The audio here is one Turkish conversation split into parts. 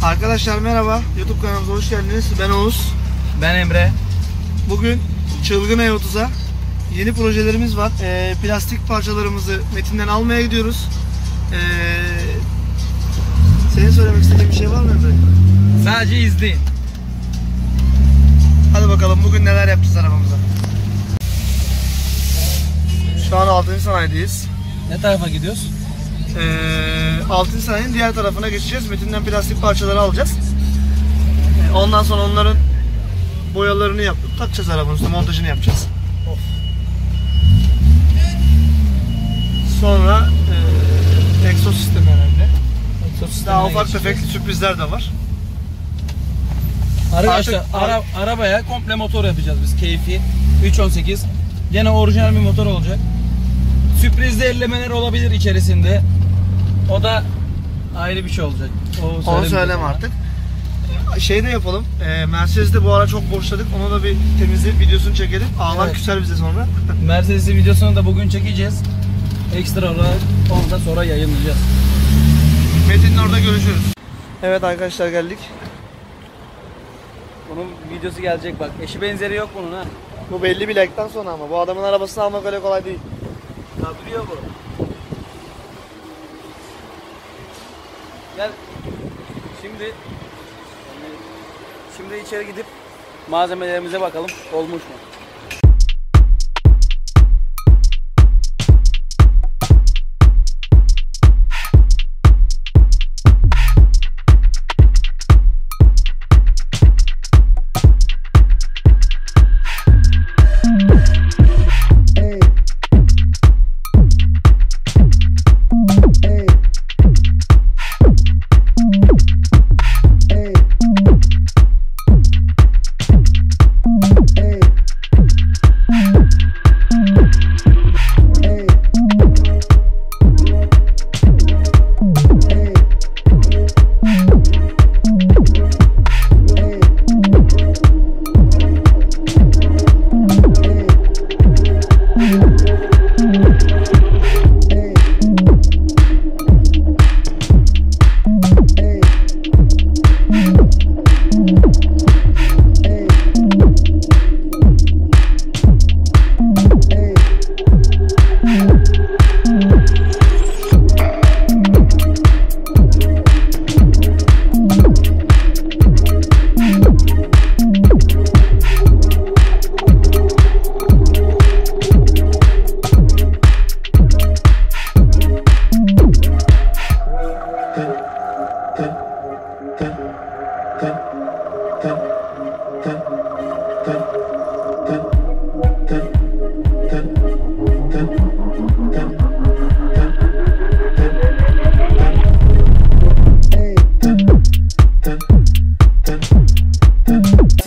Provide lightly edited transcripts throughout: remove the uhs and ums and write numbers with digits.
Arkadaşlar merhaba, YouTube kanalımıza hoş geldiniz. Ben Oğuz. Ben Emre. Bugün Çılgın E30'a yeni projelerimiz var. Plastik parçalarımızı Metin'den almaya gidiyoruz. Senin söylemek istediğin bir şey var mı Emre? Sadece izleyin. Hadi bakalım bugün neler yapacağız arabamıza. Şu an 6. sanayideyiz. Ne tarafa gidiyoruz? 6. sanayinin diğer tarafına geçeceğiz. Metin'den plastik parçaları alacağız. Ondan sonra onların boyalarını yapıp takacağız arabanın üstüne, montajını yapacağız. Sonra egzoz sistemi herhalde. Daha ufak tefek sürprizler de var. Arkadaşlar arabaya komple motor yapacağız biz, keyfi. 318. Gene orijinal bir motor olacak. Sürprizli ellemeler olabilir içerisinde. O da ayrı bir şey olacak. Onu söyleme artık. Şey de yapalım. Mercedes'te bu ara çok boşladık. Ona da bir temizlik videosunu çekelim. Ağlar evet. Küser bize sonra. Mercedes'in videosunu da bugün çekeceğiz. Ekstra olarak onu da sonra yayınlayacağız. Metin'le orada görüşürüz. Evet arkadaşlar, geldik. Bunun videosu gelecek bak. Eşi benzeri yok bunun ha. Bu belli bir like'tan sonra ama. Bu adamın arabasını almak öyle kolay değil. Duruyor bu. Gel. Şimdi içeri gidip malzemelerimize bakalım. Olmuş mu?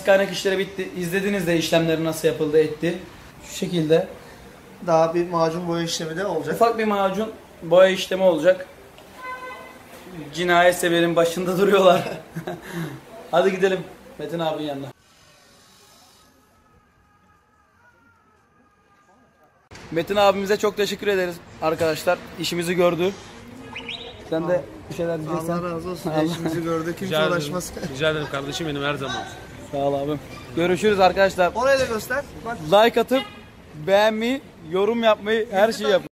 Kaynak işleri bitti. İzlediniz de işlemleri nasıl yapıldı, etti. Şu şekilde. Daha bir macun boya işlemi de olacak. Ufak bir macun boya işlemi olacak. Cinayet seberin başında duruyorlar. Hadi gidelim Metin abinin yanına. Metin abimize çok teşekkür ederiz arkadaşlar. İşimizi gördü. Sen de bir şeyler diyeceksen. Allah razı olsun. İşimizi gördü. Kimse uğraşmaz. Rica ederim kardeşim benim, her zaman. Sağ ol abim. Görüşürüz arkadaşlar. Oraya da göster. Bak. Like atıp beğenmeyi, yorum yapmayı, her şeyi yapın.